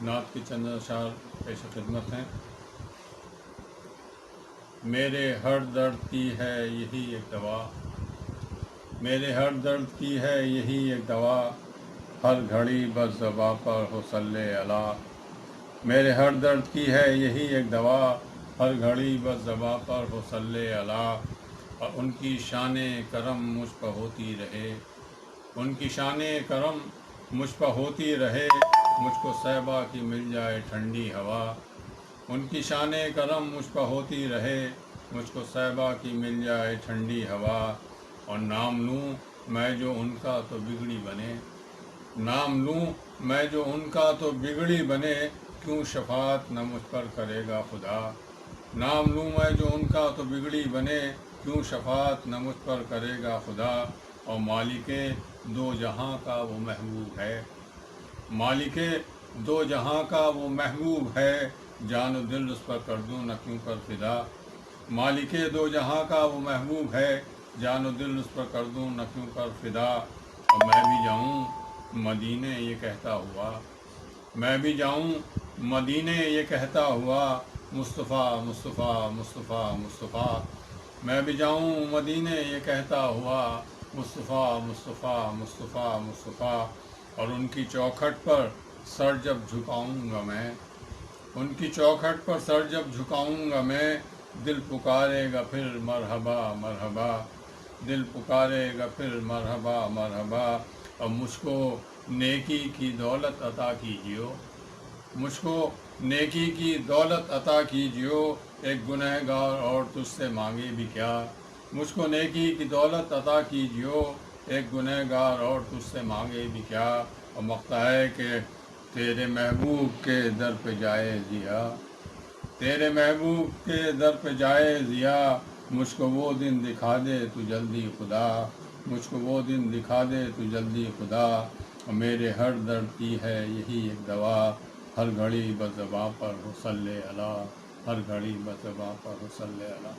नात के चंद अशार पेश खिदमत हैं। मेरे हर दर्द की है यही एक दवा, मेरे हर दर्द की है यही एक दवा, हर घड़ी बस ज़बां पर हो सल्ले अला। मेरे हर दर्द की है यही एक दवा, हर घड़ी बस ज़बां पर हो सल्ले अला। और उनकी शाने करम मुझ पर होती रहे, उनकी शाने करम मुझ पर होती रहे, मुझको सहबा की मिल जाए ठंडी हवा। उनकी शाने करम मुझ पर होती रहे, मुझको सहबा की मिल जाए ठंडी हवा। और नाम लूँ मैं जो उनका तो बिगड़ी बने, नाम लूँ मैं जो उनका तो बिगड़ी बने, क्यों शफात न मुझ पर करेगा खुदा। नाम लूँ मैं जो उनका तो बिगड़ी बने, क्यों शफात न मुझ पर करेगा खुदा। और मालिके दो जहां का वो महबूब है, मालिके दो जहां का वो महबूब है, जानो दिल उस पर कर दूं न क्यों कर फिदा। मालिके दो जहां का वो महबूब है, जानो दिल उस पर कर दूं न क्यों कर फिदा। और मैं भी जाऊं मदीने ये कहता हुआ, मैं भी जाऊं मदीने ये कहता हुआ, मुस्तफ़ा मुस्तफ़ा मुस्तफ़ा मुस्तफ़ा। मैं भी जाऊं मदीने ये कहता हुआ, मुस्तफ़ा मुस्तफ़ा मुस्तफ़ा मुस्तफ़ा। और उनकी चौखट पर सर जब झुकाऊंगा मैं, उनकी चौखट पर सर जब झुकाऊंगा मैं, दिल पुकारेगा फिर मरहबा मरहबा, दिल पुकारेगा फिर मरहबा मरहबा। और मुझको नेकी की दौलत अता कीजियो, मुझको नेकी की दौलत अता कीजियो, एक गुनहगार और तुझसे मांगे भी क्या। मुझको नेकी की दौलत अता कीजियो, एक गुनहगार और तुझसे मांगे भी क्या। और मख्ता है कि तेरे महबूब के दर पे जाए ज़िया, तेरे महबूब के दर पे जाए ज़िया। मुझको वो दिन दिखा दे तू जल्दी खुदा, मुझको वो दिन दिखा दे तू जल्दी खुदा। और मेरे हर दर्द की है यही एक दवा, हर घड़ी बस ज़बां पर हो सल्ले अला, हर घड़ी बस ज़बां पर हो सल्ले अला।